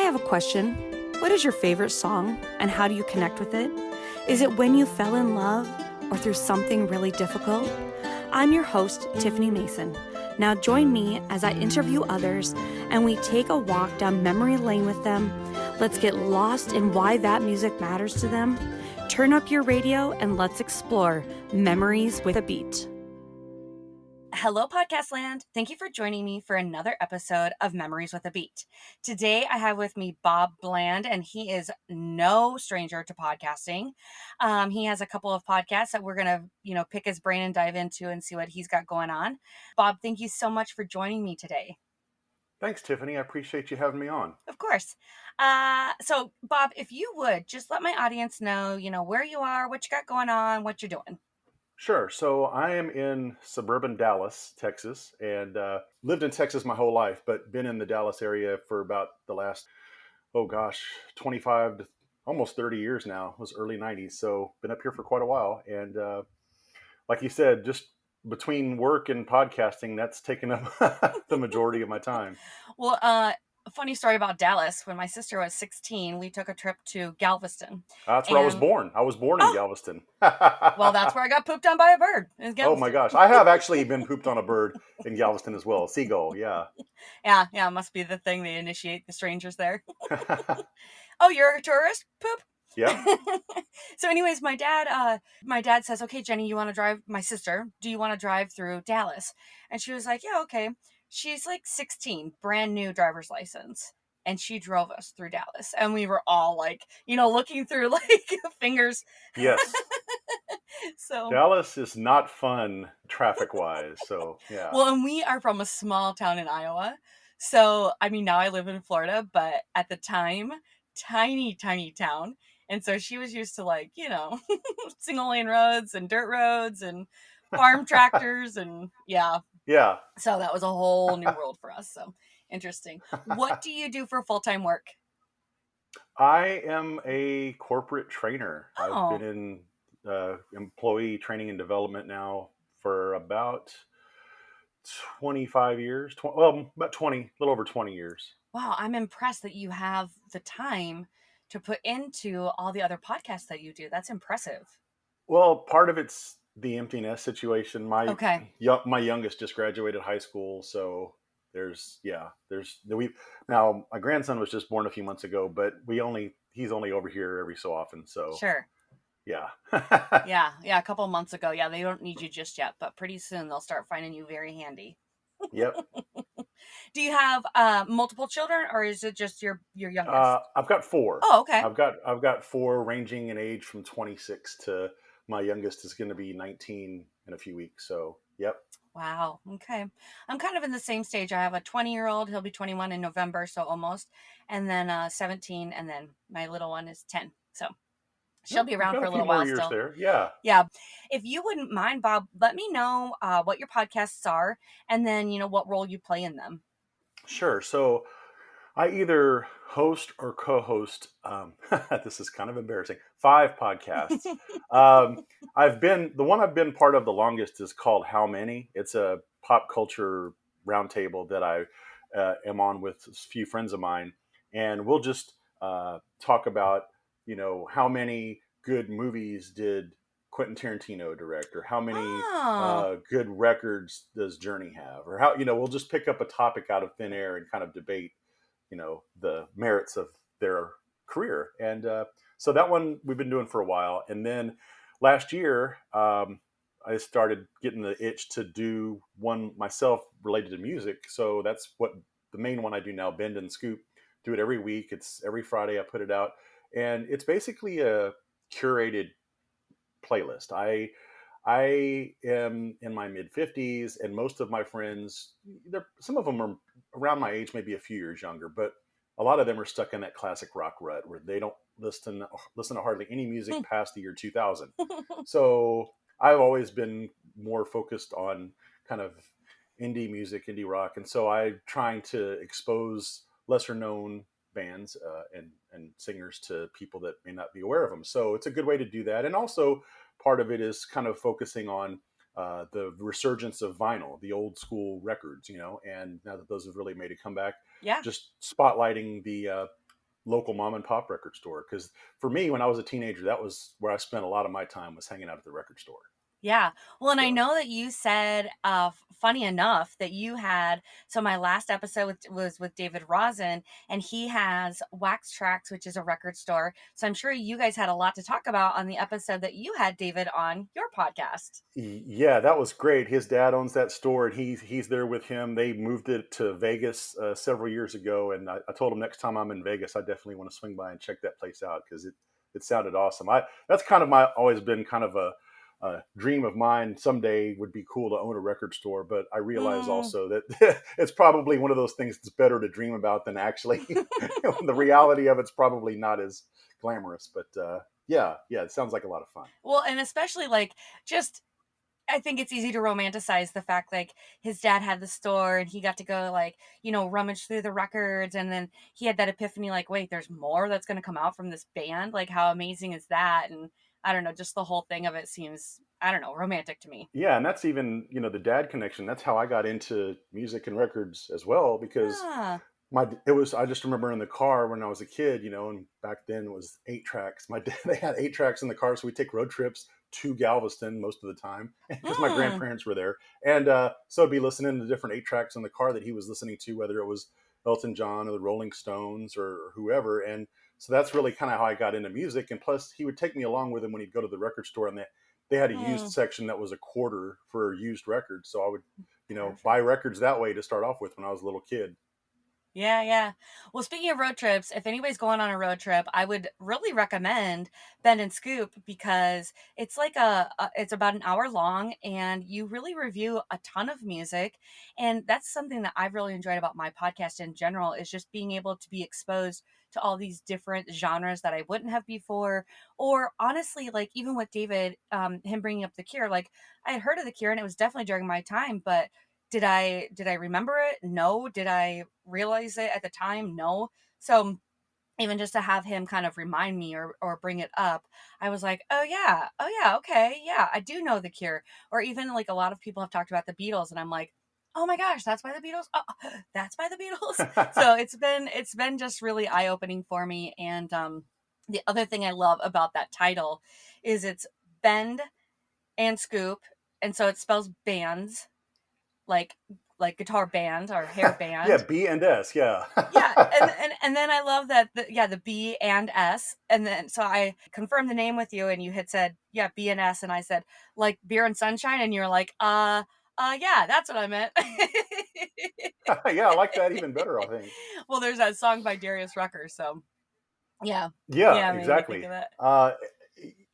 have a question. What is your favorite song and how do you connect with it? Is it when you fell in love or through something really difficult? I'm your host, Tiffany Mason. Now join me as I interview others and we take a walk down memory lane with them. Let's get lost in why that music matters to them. Turn up your radio and let's explore Memories with a Beat. Hello, Podcast Land. Thank you for joining me for another episode of Memories with a Beat. Today, I have with me Bob Bland, and he is no stranger to podcasting. He has a couple of podcasts that we're going to, pick his brain and dive into and see what he's got going on. Bob, thank you so much for joining me today. Thanks, Tiffany. I appreciate you having me on. Of course. So, Bob, if you would, just let my audience know, where you are, what you got going on, what you're doing. Sure. So I am in suburban Dallas, Texas, and lived in Texas my whole life, but been in the Dallas area for about the last, 25 to almost 30 years now. It was early 90s. So been up here for quite a while. And like you said, just between work and podcasting, that's taken up the majority of my time. Well, a funny story about Dallas. When my sister was 16, we took a trip to Galveston. That's where I was born. I was born in Galveston. Well, that's where I got pooped on by a bird. Oh my gosh. I have actually been pooped on a bird in Galveston as well. Seagull. Yeah. Yeah. It must be the thing they initiate the strangers there. Oh, you're a tourist? Poop. Yeah. So anyways, my dad says, okay, Jenny, you want to drive my sister? Do you want to drive through Dallas? And she was like, yeah, okay. She's like 16, brand new driver's license. And she drove us through Dallas. And we were all like, looking through like fingers. Yes. So Dallas is not fun traffic wise. So yeah. Well, and we are from a small town in Iowa. So, now I live in Florida, but at the time, tiny, tiny town. And so she was used to single lane roads and dirt roads and farm tractors and yeah. So that was a whole new world for us. So interesting. What do you do for full-time work? I am a corporate trainer. Oh. I've been in employee training and development now for about 25 years. About 20, a little over 20 years. Wow, I'm impressed that you have the time to put into all the other podcasts that you do. That's impressive. Well, part of it's the empty nest situation. My youngest just graduated high school, so now my grandson was just born a few months ago, but he's only over here every so often. So sure. Yeah. Yeah. A couple of months ago. Yeah, they don't need you just yet, but pretty soon they'll start finding you very handy. Yep. Do you have multiple children, or is it just your youngest? I've got 4. Oh, okay. I've got 4 ranging in age from 26 to my youngest is going to be 19 in a few weeks. So, yep. Wow. Okay. I'm kind of in the same stage. I have a 20-year-old. He'll be 21 in November, so almost. And then 17, and then my little one is 10. So she'll be around for a little while years still. There. Yeah. Yeah. If you wouldn't mind, Bob, let me know what your podcasts are and then, what role you play in them. Sure. So I either host or co-host, this is kind of embarrassing, 5 podcasts. The one I've been part of the longest is called How Many? It's a pop culture roundtable that I am on with a few friends of mine. And we'll just talk about, how many good movies did Quentin Tarantino direct, or how many good records does Journey have, or how, we'll just pick up a topic out of thin air and kind of debate, the merits of their career. And so that one we've been doing for a while. And then last year, I started getting the itch to do one myself related to music. So that's what the main one I do now, Bend and Scoop. Do it every week. It's every Friday I put it out. And it's basically a curated playlist. I am in my mid 50s, and most of my friends, some of them are around my age, maybe a few years younger, but a lot of them are stuck in that classic rock rut where they don't listen to hardly any music past the year 2000. So I've always been more focused on kind of indie music, indie rock, and so I'm trying to expose lesser known bands and singers to people that may not be aware of them. So it's a good way to do that. And also part of it is kind of focusing on the resurgence of vinyl, the old school records, and now that those have really made a comeback, just spotlighting the local mom and pop record store. Because for me, when I was a teenager, that was where I spent a lot of my time, was hanging out at the record store. Yeah. Well, and I So know that you said, funny enough, that you had. So my last episode was with David Rosen, and he has Wax Tracks, which is a record store. So I'm sure you guys had a lot to talk about on the episode that you had David on your podcast. yeah, that was great. His dad owns that store, and he's there with him. They moved it to Vegas several years ago, and I told him next time I'm in Vegas, I definitely want to swing by and check that place out because it sounded awesome. I That's kind of my always been kind of a dream of mine. Someday would be cool to own a record store, but I realize Mm. also that it's probably one of those things that's better to dream about than actually. The reality of it's probably not as glamorous, but yeah, it sounds like a lot of fun. Well, and especially like just I think it's easy to romanticize the fact like his dad had the store and he got to go like, rummage through the records, and then he had that epiphany like, wait, there's more that's going to come out from this band. Like how amazing is that? And I don't know, just the whole thing of it seems, I don't know, romantic to me. Yeah, and that's even, the dad connection. That's how I got into music and records as well, because Ah. I just remember in the car when I was a kid, and back then it was 8 tracks. My dad, they had 8 tracks in the car, so we'd take road trips to Galveston most of the time because my Mm. grandparents were there. And so I'd be listening to different 8 tracks in the car that he was listening to, whether it was Elton John or the Rolling Stones or whoever. And so that's really kind of how I got into music. And plus, he would take me along with him when he'd go to the record store, and they had a used Mm. section that was a quarter for used records. So I would, buy Perfect. records that way to start off with when I was a little kid. Yeah, yeah. Well, speaking of road trips, if anybody's going on a road trip, I would really recommend Bend and Scoop because it's like it's about an hour long and you really review a ton of music. And that's something that I've really enjoyed about my podcast in general is just being able to be exposed to all these different genres that I wouldn't have before. Or honestly, like even with David, him bringing up The Cure, like I had heard of The Cure and it was definitely during my time, but did I remember it? No. Did I realize it at the time? No. So even just to have him kind of remind me or bring it up, I was like, oh yeah, okay, yeah, I do know The Cure. Or even like a lot of people have talked about the Beatles, and I'm like, oh my gosh, that's by the Beatles. Oh, that's by the Beatles. So it's been just really eye opening for me. And the other thing I love about that title is it's Bend and Scoop, and so it spells bands like guitar band or hair Yeah, band. B and S. Yeah. Yeah, and then I love that the B and S, and then so I confirmed the name with you, and you had said yeah B and S, and I said like beer and sunshine, and you're like yeah, that's what I meant. Yeah, I like that even better, I think. Well, there's that song by Darius Rucker, so yeah, Yeah, yeah, it made me think exactly. of that. Uh,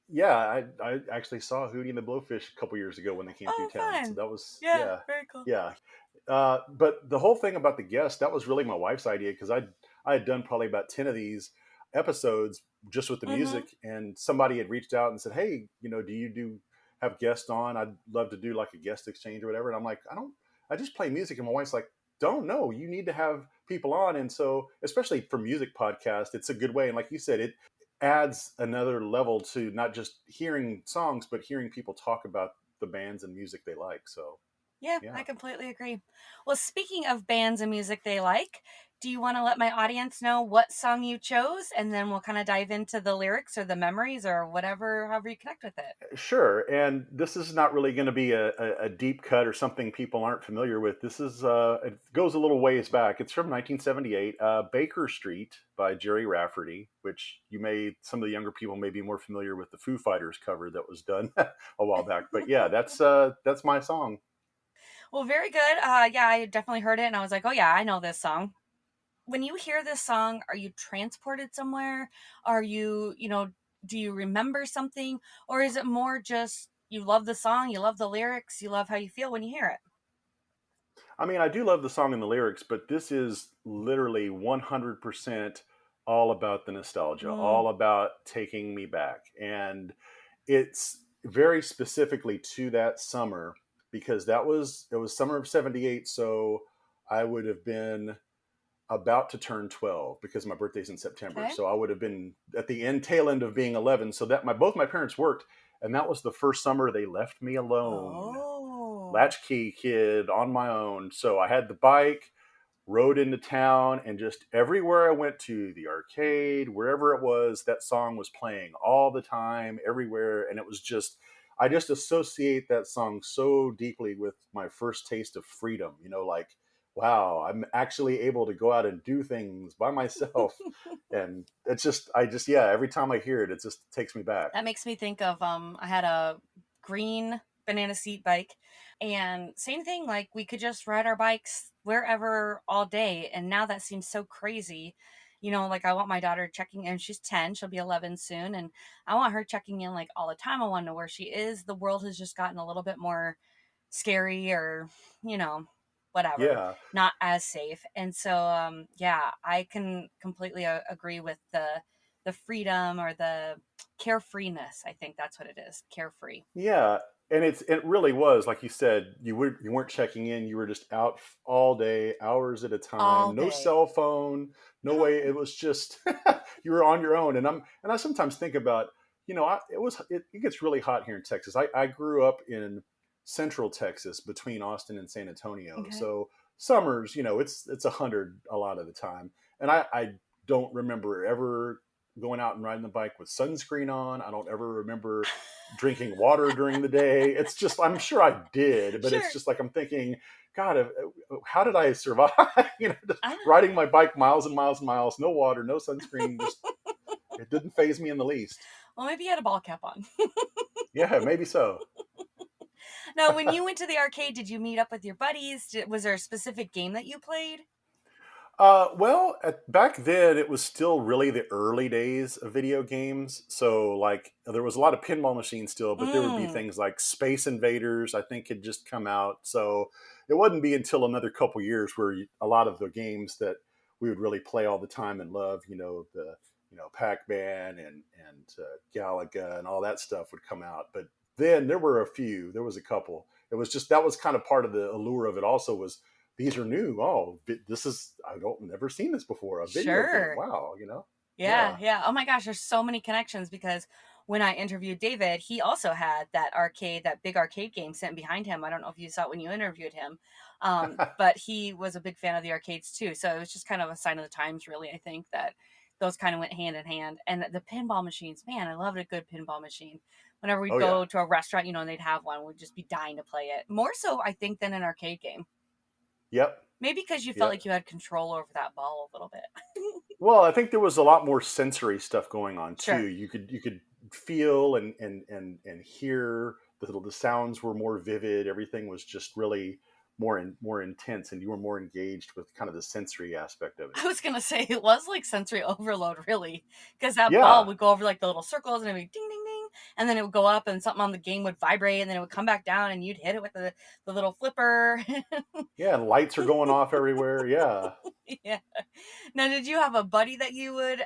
yeah, I actually saw Hootie and the Blowfish a couple years ago when they came through Oh, town. So fun. that was, Yeah, yeah, very cool. yeah. But the whole thing about the guest, that was really my wife's idea, because I had done probably about 10 of these episodes just with the Mm-hmm. music, and somebody had reached out and said, "Hey, do you do have guests on? I'd love to do like a guest exchange or whatever." And I'm like, I just play music." And my wife's like, "Don't know. You need to have people on." And so, especially for music podcast, it's a good way. And like you said, it adds another level to not just hearing songs, but hearing people talk about the bands and music they like. So Yeah, I yeah. completely agree. Well, speaking of bands and music they like, do you want to let my audience know what song you chose? And then we'll kind of dive into the lyrics or the memories or whatever, however you connect with it. Sure, and this is not really going to be a deep cut or something people aren't familiar with. This is it goes a little ways back. It's from 1978, Baker Street by Jerry Rafferty, which some of the younger people may be more familiar with the Foo Fighters cover that was done a while back. But yeah, that's my song. Well, very good. Yeah, I definitely heard it and I was like, oh, yeah, I know this song. When you hear this song, are you transported somewhere? Are you, do you remember something? Or is it more just you love the song, you love the lyrics, you love how you feel when you hear it? I mean, I do love the song and the lyrics, but this is literally 100% all about the nostalgia, Mm, all about taking me back. And it's very specifically to that summer, because it was summer of 78. So I would have been about to turn 12 because my birthday's in September. okay. So I would have been at the tail end of being 11. So that both my parents worked. And that was the first summer they left me alone, Oh. latchkey kid on my own. So I had the bike. rode into town, and just everywhere I went to, the arcade, wherever it was, that song was playing all the time, everywhere. And it was just, I just associate that song so deeply with my first taste of freedom, like, wow, I'm actually able to go out and do things by myself. And it's just, yeah, every time I hear it, it just takes me back. That makes me think of I had a green banana seat bike, and same thing, like we could just ride our bikes wherever all day, and now that seems so crazy. Like I want my daughter checking in. She's 10, she'll be 11 soon, and I want her checking in like all the time. I want to know where she is. The world has just gotten a little bit more scary, or you know whatever, Yeah. not as safe. And so yeah, I can completely agree with the freedom, or the carefreeness. I think that's what it is, carefree. Yeah, and it really was like you said. You weren't checking in. You were just out all day, hours at a All time. No day. cell phone. No way. It was just you were on your own. And I sometimes think about, it gets really hot here in Texas. I grew up in Central Texas between Austin and San Antonio. Okay. So summers, it's 100 a lot of the time, and I don't remember ever going out and riding the bike with sunscreen on. I don't ever remember drinking water during the day. It's just, I'm sure I did, but Sure. it's just like I'm thinking, God, how did I survive? Just I don't riding my bike miles and miles and miles, no water, no sunscreen. Just it didn't phase me in the least. Well, maybe you had a ball cap on. Yeah, maybe so. Now, when you went to the arcade, did you meet up with your buddies? Was there a specific game that you played? Well, back then it was still really the early days of video games. So, like, there was a lot of pinball machines still, but there would be Mm. things like Space Invaders, I think, had just come out. So, it wouldn't be until another couple years where a lot of the games that we would really play all the time and love, Pac-Man and Galaga and all that stuff would come out. But then there were a few. There was a couple. It was just that was kind of part of the allure of it. Also, was these are new. Oh, this is I don't never seen this before. A video game. Sure. Wow, Yeah, yeah. yeah. Oh my gosh, there's so many connections, because when I interviewed David, he also had that arcade, that big arcade game sitting behind him. I don't know if you saw it when you interviewed him, but he was a big fan of the arcades too. So it was just kind of a sign of the times, really. I think that those kind of went hand in hand. And the pinball machines, man, I loved a good pinball machine. Whenever we'd Oh yeah. go to a restaurant, and they'd have one, we'd just be dying to play it. More so, I think, than an arcade game. Yep. Maybe because you felt Yep. like you had control over that ball a little bit. Well, I think there was a lot more sensory stuff going on too. Sure. You could feel and hear the sounds were more vivid. Everything was just really more intense, and you were more engaged with kind of the sensory aspect of it. I was gonna say it was like sensory overload, really, because that ball Yeah. would go over like the little circles, and it would be ding, ding, ding, and then it would go up, and something on the game would vibrate, and then it would come back down, and you'd hit it with the little flipper. Yeah, and lights are going off everywhere. Yeah. Yeah. Now, did you have a buddy that you would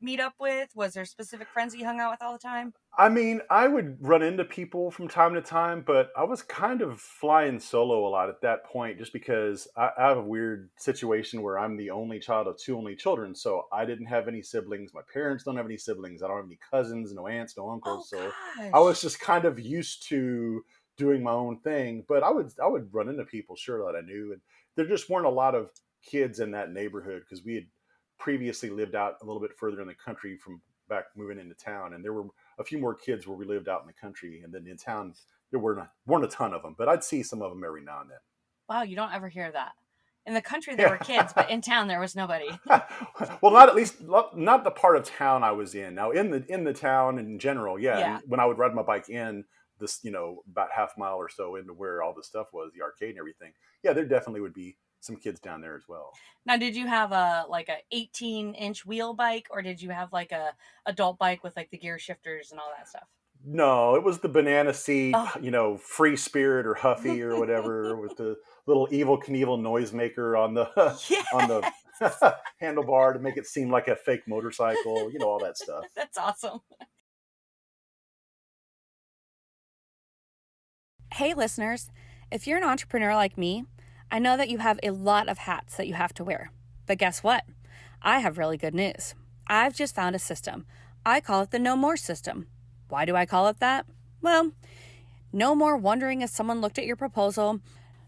meet up with? Was there specific friends that you hung out with all the time? I mean, I would run into people from time to time, but I was kind of flying solo a lot at that point just because I have a weird situation where I'm the only child of two only children. So I didn't have any siblings. My parents don't have any siblings. I don't have any cousins, no aunts, no Oh uncles. So I was gosh. just kind of used to doing my own thing. But I would run into people, sure, that I knew. And there just weren't a lot of kids in that neighborhood because we had previously lived out a little bit further in the country from back moving into town. And there were a few more kids where we lived out in the country, and then in town there weren't a ton of them, but I'd see some of them every now and Wow, you don't ever hear that. In the country there then. were kids, but in town there was nobody. Well, not at least not the part of town I was in. Now in the town in general, yeah. Yeah. And when I would ride my bike in this, about half mile or so into where all the stuff was, the arcade and everything, yeah, there definitely would be some kids down there as well. Now, did you have a 18-inch wheel bike, or did you have like a adult bike with like the gear shifters and all that stuff? No, it was the banana seat, Oh, Free Spirit or Huffy or whatever, with the little evil Knievel noisemaker on the on yeah, the handlebar to make it seem like a fake motorcycle, all that stuff. that's awesome. Hey, listeners, if you're an entrepreneur like me, I know that you have a lot of hats that you have to wear. But guess what? I have really good news. I've just found a system. I call it the No More system. Why do I call it that? Well, no more wondering if someone looked at your proposal.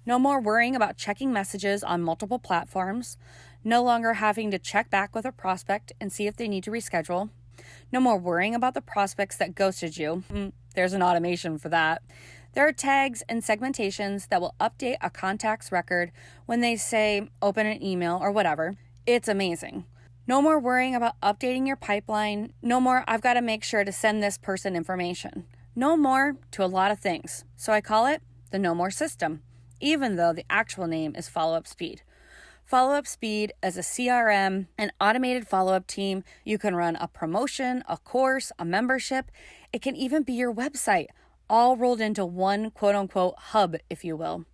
No more worrying about checking messages on multiple platforms. No longer having to check back with a prospect and see if they need to reschedule. No more worrying about the prospects that ghosted you. There's an automation for that. There are tags and segmentations that will update a contact's record when they say open an email or whatever. It's amazing. No more worrying about updating your pipeline. No more, I've got to make sure to send this person information. No more to a lot of things. So I call it the No More system, even though the actual name is Follow Up Speed. Follow Up Speed as a CRM, an automated follow up team. You can run a promotion, a course, a membership. It can even be your website, all rolled into one quote unquote hub, if you will.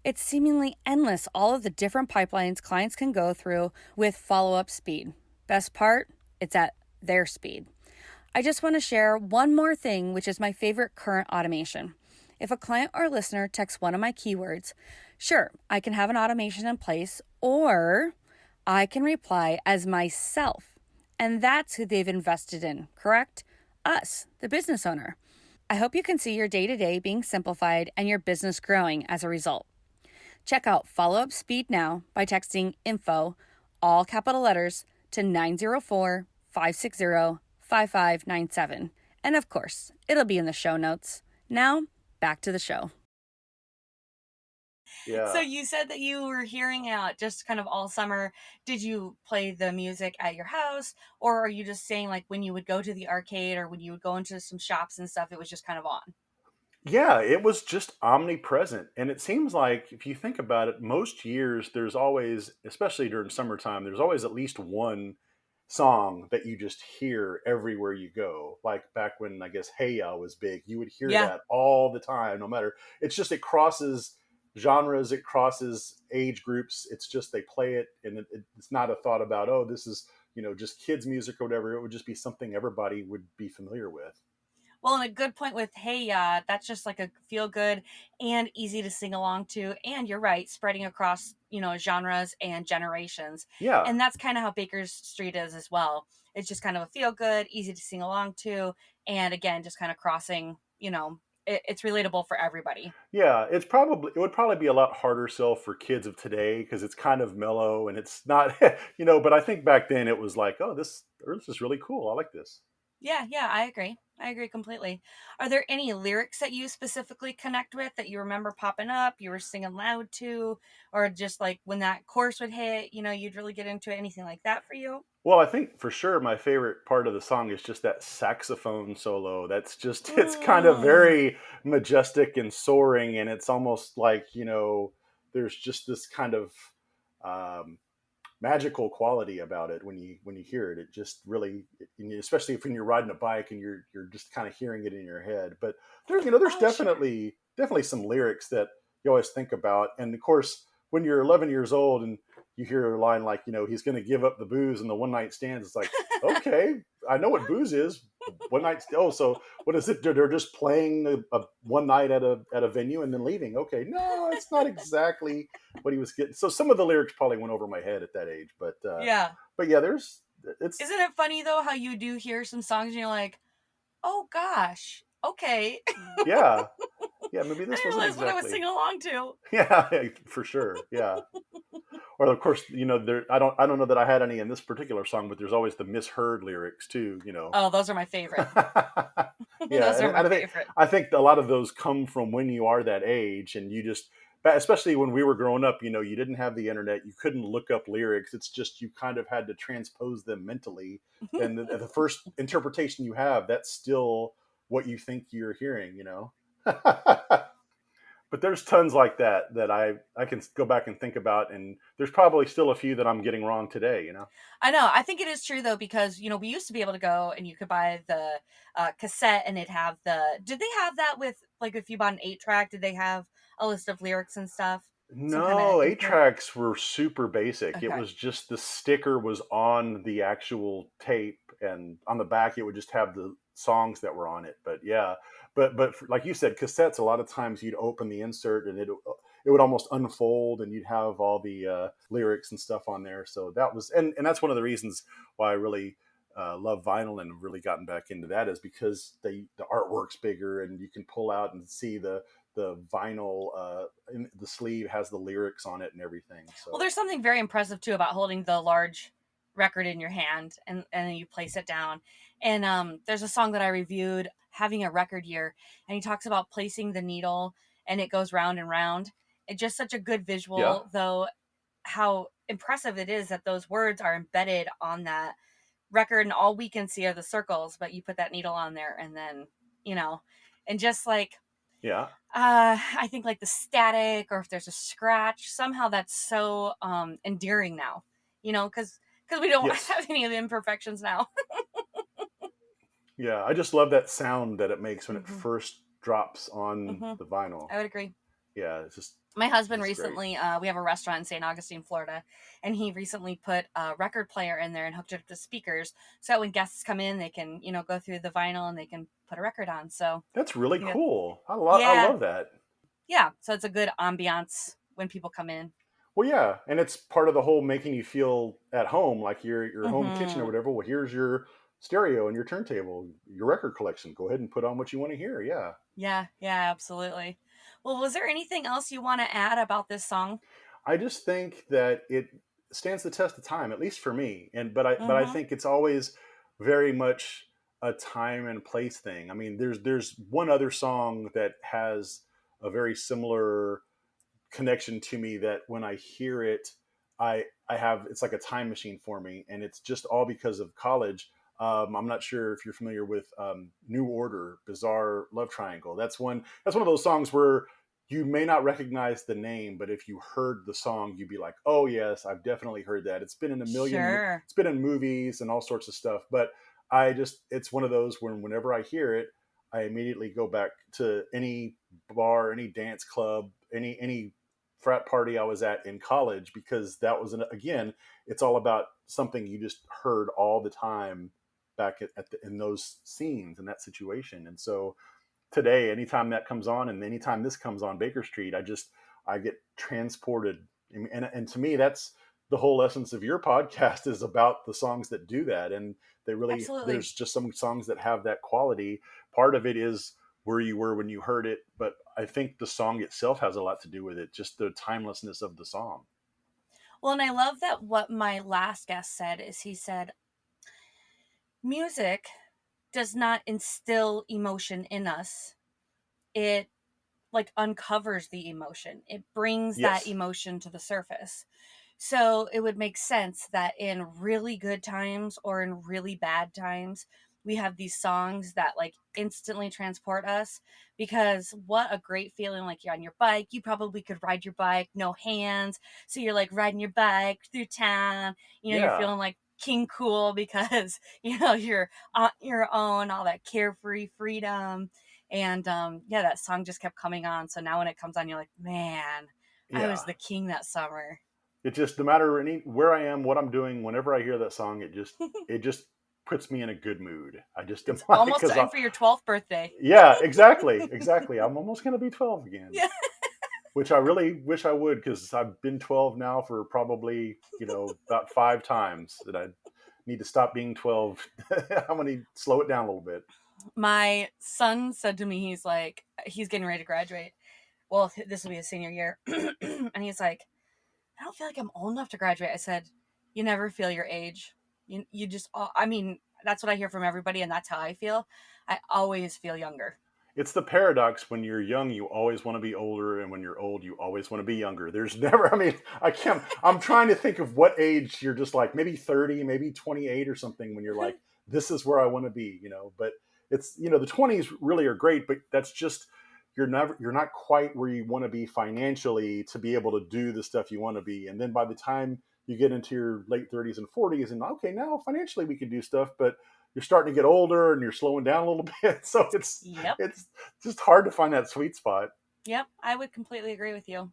It's seemingly endless, all of the different pipelines clients can go through with Follow Up Speed. Best part, it's at their speed. I just want to share one more thing, which is my favorite current automation. If a client or listener texts one of my keywords, sure, I can have an automation in place, or I can reply as myself. And that's who they've invested in, correct? Us, the business owner. I hope you can see your day-to-day being simplified and your business growing as a result. Check out Follow Up Speed now by texting info, all capital letters, to 904-560-5597. And of course, it'll be in the show notes. Now, back to the show. Yeah. So you said that you were hearing out just kind of all summer. Did you play the music at your house, or are you just saying like when you would go to the arcade or when you would go into some shops and stuff, it was just kind of on? Yeah, it was just omnipresent. And it seems like if you think about it, most years there's always, especially during summertime, there's always at least one song that you just hear everywhere you go. Like back when I guess Hey Ya was big, you would hear Yeah. that all the time, no matter. It's just it crosses genres, it crosses age groups. It's just they play it, and it's not a thought about, oh, this is just kids music or whatever. It would just be something everybody would be familiar with. Well, and a good point with Hey Ya, that's just like a feel good and easy to sing along to. And you're right, spreading across, genres and generations. Yeah. And that's kind of how Baker's Street is as well. It's just kind of a feel good, easy to sing along to. And again, just kind of crossing, it's relatable for everybody. Yeah, it would probably be a lot harder sell for kids of today because it's kind of mellow and it's not, but I think back then it was like, oh, this is really cool. I like this. Yeah, I agree. I agree completely. Are there any lyrics that you specifically connect with that you remember popping up, you were singing loud to, or just like when that chorus would hit, you'd really get into it, anything like that for you? Well, I think for sure my favorite part of the song is just that saxophone solo. That's just it's kind of Mm. very majestic and soaring, and it's almost like, there's just this kind of um magical quality about it when you hear it. It just really, especially if when you're riding a bike and you're just kind of hearing it in your head. But there's Oh, sure. definitely some lyrics that you always think about. And of course, when you're 11 years old and you hear a line like, he's going to give up the booze and the one night stands, it's like, okay, I know what booze is. One night. Oh, so what is it? They're just playing a one night at a venue and then leaving. Okay, no, it's not exactly what he was getting. So some of the lyrics probably went over my head at that age, Yeah. but yeah, it's Isn't it funny though how you do hear some songs and you're like, oh gosh, okay. yeah, yeah. Maybe I this didn't wasn't realize what I was exactly. singing along to. Yeah, for sure. Yeah. Or of course, there. I don't know that I had any in this particular song, but there's always the misheard lyrics too. Oh, those are my favorite. Yeah, Those are and my I think favorite. I think a lot of those come from when you are that age, and you just, especially when we were growing up, you didn't have the internet, you couldn't look up lyrics. It's just you kind of had to transpose them mentally, and the first interpretation you have, that's still what you think you're hearing. But there's tons like that I can go back and think about, and there's probably still a few that I'm getting wrong today. I know. I think it is true though because we used to be able to go and you could buy the cassette and it'd have the. Did they have that with like if you bought an 8 track? Did they have a list of lyrics and stuff? Some kind of No, eight input. tracks were super basic. It Okay. was just the sticker was on the actual tape, and on the back it would just have the songs that were on it. But yeah, but like you said, cassettes. A lot of times you'd open the insert and it would almost unfold, and you'd have all the lyrics and stuff on there. So that was, and that's one of the reasons why I really love vinyl and really gotten back into that, is because the artwork's bigger and you can pull out and see the vinyl, in the sleeve has the lyrics on it and everything. So Well, there's something very impressive too about holding the large record in your hand and then you place it down. And there's a song that I reviewed, Having a Record Year, and he talks about placing the needle and it goes round and round. It's just such a good yeah, visual, though, how impressive it is that those words are embedded on that record and all we can see are the circles, but you put that needle on there and then, you know, and just like yeah, I think like the static or if there's a scratch, somehow that's so endearing now, because we don't yes, have any of the imperfections now. yeah. I just love that sound that it makes when it Hmm. first drops on Hmm. the vinyl. I would agree. Yeah, My it's husband just great. recently, we have a restaurant in St. Augustine, Florida, and he recently put a record player in there and hooked it up to speakers so that when guests come in, they can, go through the vinyl and they can put a record on. So That's I really think that, cool. I yeah, love that. yeah. So it's a good ambiance when people come in. Well, yeah, and it's part of the whole making you feel at home, like your home kitchen or Hmm. whatever. Well, here's your stereo and your turntable, your record collection. Go ahead and put on what you want to hear. Yeah, Yeah, yeah, absolutely. Well, was there anything else you want to add about this song? I just think that it stands the test of time, at least for me. And but I Mm-hmm. think it's always very much a time and place thing. I mean, there's one other song that has a very similar connection to me that when I hear it, I have it's like a time machine for me, and it's just all because of college. I'm not sure if you're familiar with New Order, Bizarre Love Triangle. That's one of those songs where you may not recognize the name, but if you heard the song, you'd be like, "Oh yes, I've definitely heard that." It's been in a million. Sure. It's been in movies and all sorts of stuff. But it's one of those when whenever I hear it, I immediately go back to any bar, any dance club, any frat party I was at in college because that was again, it's all about something you just heard all the time back in those scenes in that situation. And so today, anytime that comes on, and anytime this comes on Baker Street, I get transported. And to me, that's the whole essence of your podcast is about the songs that do that. And Absolutely. there's just some songs that have that quality. Part of it is where you were when you heard it, but I think the song itself has a lot to do with it, just the timelessness of the song. Well, and I love that what my last guest said is he said, music does not instill emotion in us. It like uncovers the emotion. It brings that Yes. emotion to the surface. So it would make sense that in really good times or in really bad times, we have these songs that like instantly transport us because what a great feeling like you're on your bike. You probably could ride your bike, no hands. So you're like riding your bike through town. You're Yeah. feeling like king cool because, you're on your own, all that carefree freedom. And yeah, that song just kept coming on. So now when it comes on, you're like, man, I was Yeah. the king that summer. It just no matter where I am, what I'm doing, whenever I hear that song, it just puts me in a good mood. I just am It's like, almost because time for your 12th birthday. yeah, exactly, exactly. I'm almost gonna be 12 again, Yeah. which I really wish I would because I've been 12 now for probably about 5 times that I need to stop being 12. I'm gonna slow it down a little bit. My son said to me, he's like, he's getting ready to graduate. Well, this will be his senior year. And he's like, I don't feel like I'm old enough to graduate. I said, you never feel your age. You just, I mean, that's what I hear from everybody, and that's how I feel. I always feel younger. It's the paradox: when you're young you always want to be older, and when you're old you always want to be younger. There's never, I mean, I'm trying to think of what age you're just like, maybe 30, maybe 28 or something, when you're like, this is where I want to be. But it's, the 20s really are great, but that's just, you're not quite where you want to be financially to be able to do the stuff you want to be. And then by the time you get into your late 30s and 40s, and okay, now financially we can do stuff, but you're starting to get older and you're slowing down a little bit. So it's Yep. it's just hard to find that sweet spot. Yep. I would completely agree with you.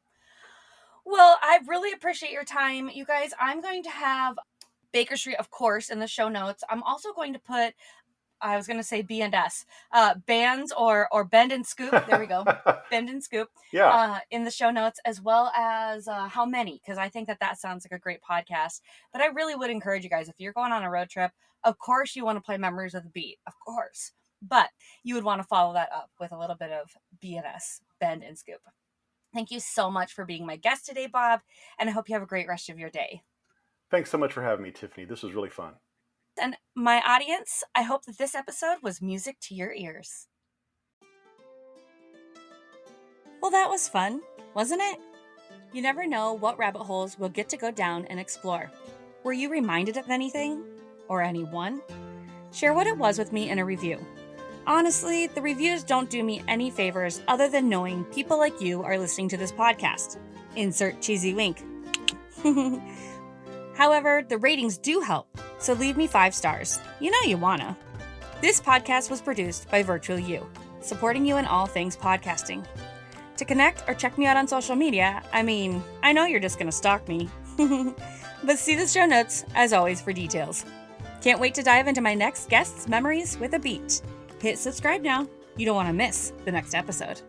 Well, I really appreciate your time. You guys, I'm going to have Baker Street, of course, in the show notes. I'm also going to put, I was going to say B and S, bands or Bend and Scoop. There we go. Bend and Scoop Yeah. in the show notes, as well as How Many, because I think that sounds like a great podcast. But I really would encourage you guys, if you're going on a road trip, of course you want to play Memories of the Beat, of course. But you would want to follow that up with a little bit of B&S, bend and scoop. Thank you so much for being my guest today, Bob, and I hope you have a great rest of your day. Thanks so much for having me, Tiffany. This was really fun. And my audience, I hope that this episode was music to your ears. Well, that was fun, wasn't it? You never know what rabbit holes we'll get to go down and explore. Were you reminded of anything? Or anyone? Share what it was with me in a review. Honestly, the reviews don't do me any favors other than knowing people like you are listening to this podcast. Insert cheesy wink. However, the ratings do help, so leave me 5 stars. You know you wanna. This podcast was produced by Virtual You, supporting you in all things podcasting. To connect or check me out on social media, I know you're just gonna stalk me. But see the show notes, as always, for details. Can't wait to dive into my next guest's memories with a beat. Hit subscribe now. You don't want to miss the next episode.